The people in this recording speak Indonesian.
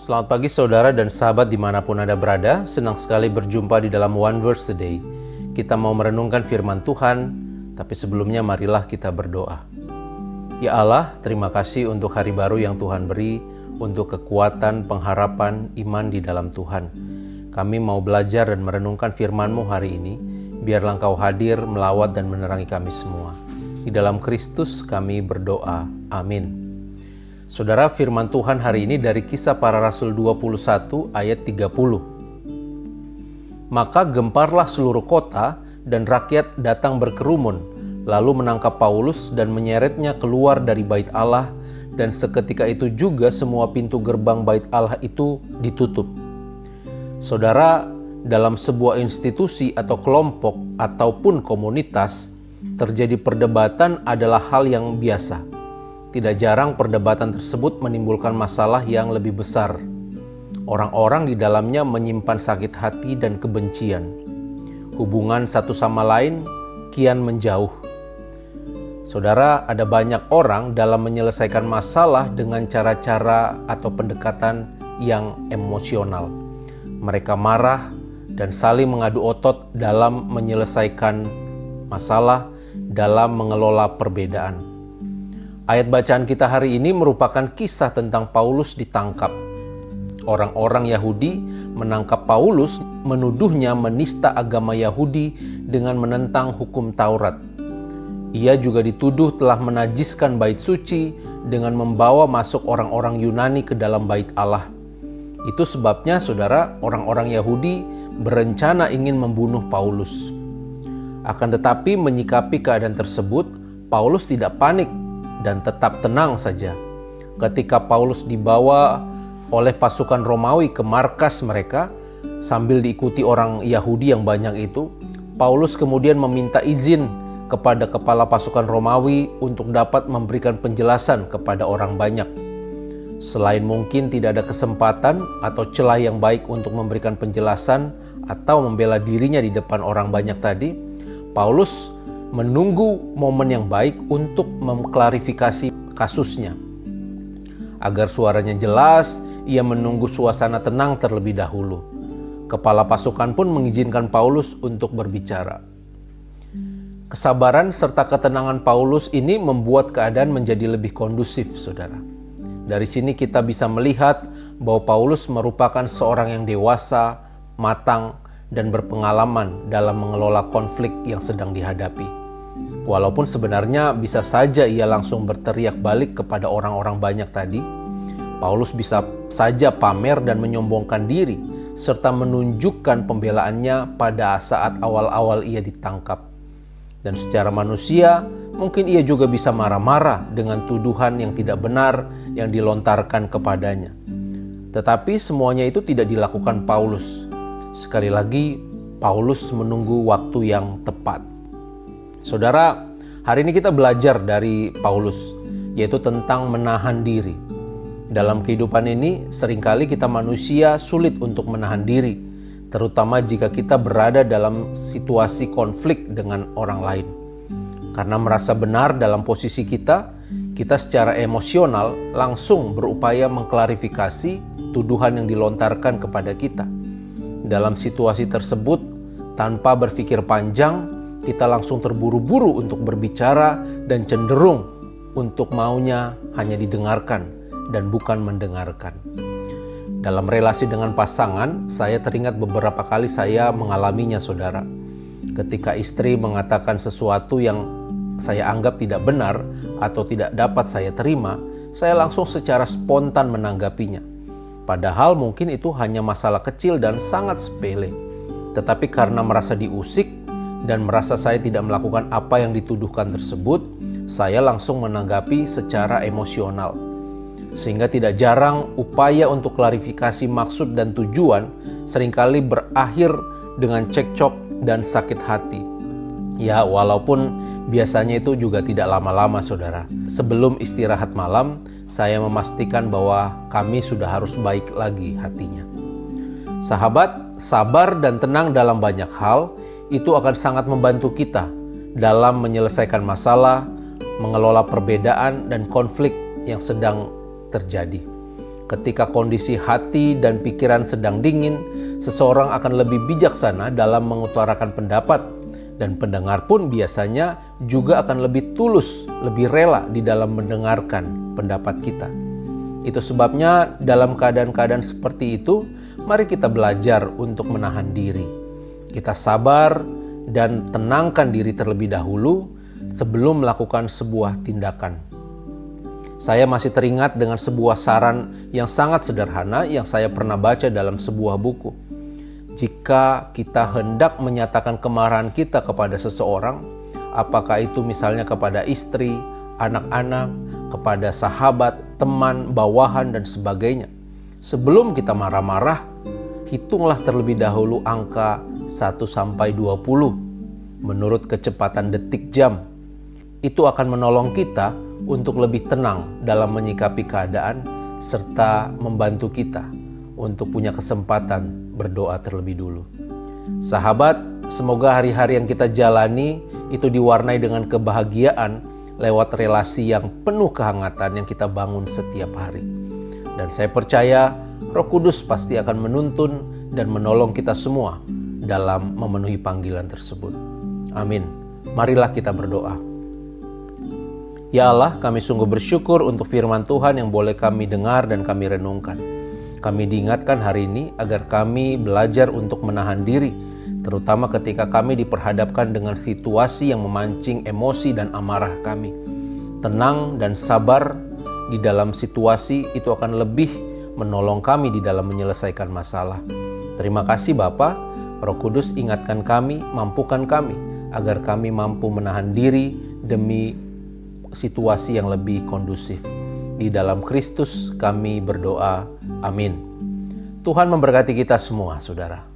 Selamat pagi saudara dan sahabat dimanapun Anda berada. Senang sekali berjumpa di dalam One Verse a Day. Kita mau merenungkan firman Tuhan, tapi sebelumnya marilah kita berdoa. Ya Allah, terima kasih untuk hari baru yang Tuhan beri, untuk kekuatan, pengharapan, iman di dalam Tuhan. Kami mau belajar dan merenungkan firman-Mu hari ini, biarlah Engkau hadir, melawat dan menerangi kami semua. Di dalam Kristus kami berdoa. Amin. Saudara, firman Tuhan hari ini dari Kisah Para Rasul 21 ayat 30. Maka gemparlah seluruh kota dan rakyat datang berkerumun, lalu menangkap Paulus dan menyeretnya keluar dari bait Allah, dan seketika itu juga semua pintu gerbang bait Allah itu ditutup. Saudara, dalam sebuah institusi atau kelompok ataupun komunitas, terjadi perdebatan adalah hal yang biasa. Tidak jarang perdebatan tersebut menimbulkan masalah yang lebih besar. Orang-orang di dalamnya menyimpan sakit hati dan kebencian. Hubungan satu sama lain kian menjauh. Saudara, ada banyak orang dalam menyelesaikan masalah dengan cara-cara atau pendekatan yang emosional. Mereka marah dan saling mengadu otot dalam menyelesaikan masalah, dalam mengelola perbedaan. Ayat bacaan kita hari ini merupakan kisah tentang Paulus ditangkap. Orang-orang Yahudi menangkap Paulus, menuduhnya menista agama Yahudi dengan menentang hukum Taurat. Ia juga dituduh telah menajiskan bait suci dengan membawa masuk orang-orang Yunani ke dalam bait Allah. Itu sebabnya, saudara, orang-orang Yahudi berencana ingin membunuh Paulus. Akan tetapi menyikapi keadaan tersebut, Paulus tidak panik dan tetap tenang saja. Ketika Paulus dibawa oleh pasukan Romawi ke markas mereka, sambil diikuti orang Yahudi yang banyak itu, Paulus kemudian meminta izin kepada kepala pasukan Romawi untuk dapat memberikan penjelasan kepada orang banyak. Selain mungkin tidak ada kesempatan atau celah yang baik untuk memberikan penjelasan atau membela dirinya di depan orang banyak tadi, Paulus menunggu momen yang baik untuk mengklarifikasi kasusnya. Agar suaranya jelas, ia menunggu suasana tenang terlebih dahulu. Kepala pasukan pun mengizinkan Paulus untuk berbicara. Kesabaran serta ketenangan Paulus ini membuat keadaan menjadi lebih kondusif, saudara. Dari sini kita bisa melihat bahwa Paulus merupakan seorang yang dewasa, matang, dan berpengalaman dalam mengelola konflik yang sedang dihadapi. Walaupun sebenarnya bisa saja ia langsung berteriak balik kepada orang-orang banyak tadi, Paulus bisa saja pamer dan menyombongkan diri, serta menunjukkan pembelaannya pada saat awal-awal ia ditangkap. Dan secara manusia, mungkin ia juga bisa marah-marah dengan tuduhan yang tidak benar yang dilontarkan kepadanya. Tetapi semuanya itu tidak dilakukan Paulus. Sekali lagi, Paulus menunggu waktu yang tepat. Saudara, hari ini kita belajar dari Paulus, yaitu tentang menahan diri. Dalam kehidupan ini, seringkali kita manusia sulit untuk menahan diri, terutama jika kita berada dalam situasi konflik dengan orang lain. Karena merasa benar dalam posisi kita secara emosional langsung berupaya mengklarifikasi tuduhan yang dilontarkan kepada kita. Dalam situasi tersebut, tanpa berpikir panjang, kita langsung terburu-buru untuk berbicara dan cenderung untuk maunya hanya didengarkan dan bukan mendengarkan. Dalam relasi dengan pasangan, saya teringat beberapa kali saya mengalaminya, saudara. Ketika istri mengatakan sesuatu yang saya anggap tidak benar atau tidak dapat saya terima, saya langsung secara spontan menanggapinya. Padahal mungkin itu hanya masalah kecil dan sangat sepele. Tetapi karena merasa diusik, dan merasa saya tidak melakukan apa yang dituduhkan tersebut, saya langsung menanggapi secara emosional. Sehingga tidak jarang upaya untuk klarifikasi maksud dan tujuan seringkali berakhir dengan cekcok dan sakit hati. Ya, walaupun biasanya itu juga tidak lama-lama, saudara. Sebelum istirahat malam, saya memastikan bahwa kami sudah harus baik lagi hatinya. Sahabat, sabar dan tenang dalam banyak hal itu akan sangat membantu kita dalam menyelesaikan masalah, mengelola perbedaan dan konflik yang sedang terjadi. Ketika kondisi hati dan pikiran sedang dingin, seseorang akan lebih bijaksana dalam mengutarakan pendapat, dan pendengar pun biasanya juga akan lebih tulus, lebih rela di dalam mendengarkan pendapat kita. Itu sebabnya dalam keadaan-keadaan seperti itu, mari kita belajar untuk menahan diri. Kita sabar dan tenangkan diri terlebih dahulu sebelum melakukan sebuah tindakan. Saya masih teringat dengan sebuah saran yang sangat sederhana yang saya pernah baca dalam sebuah buku. Jika kita hendak menyatakan kemarahan kita kepada seseorang, apakah itu misalnya kepada istri, anak-anak, kepada sahabat, teman, bawahan, dan sebagainya. Sebelum kita marah-marah, hitunglah terlebih dahulu angka 1-20 menurut kecepatan detik jam. Itu akan menolong kita untuk lebih tenang dalam menyikapi keadaan serta membantu kita untuk punya kesempatan berdoa terlebih dulu. Sahabat, semoga hari-hari yang kita jalani itu diwarnai dengan kebahagiaan lewat relasi yang penuh kehangatan yang kita bangun setiap hari. Dan saya percaya Roh Kudus pasti akan menuntun dan menolong kita semua dalam memenuhi panggilan tersebut. Amin. Marilah kita berdoa. Ya Allah, kami sungguh bersyukur untuk firman Tuhan yang boleh kami dengar dan kami renungkan. Kami diingatkan hari ini agar kami belajar untuk menahan diri, terutama ketika kami diperhadapkan dengan situasi yang memancing emosi dan amarah kami. Tenang dan sabar di dalam situasi itu akan lebih menolong kami di dalam menyelesaikan masalah. Terima kasih Bapa, Roh Kudus ingatkan kami, mampukan kami, agar kami mampu menahan diri demi situasi yang lebih kondusif. Di dalam Kristus kami berdoa. Amin. Tuhan memberkati kita semua, saudara.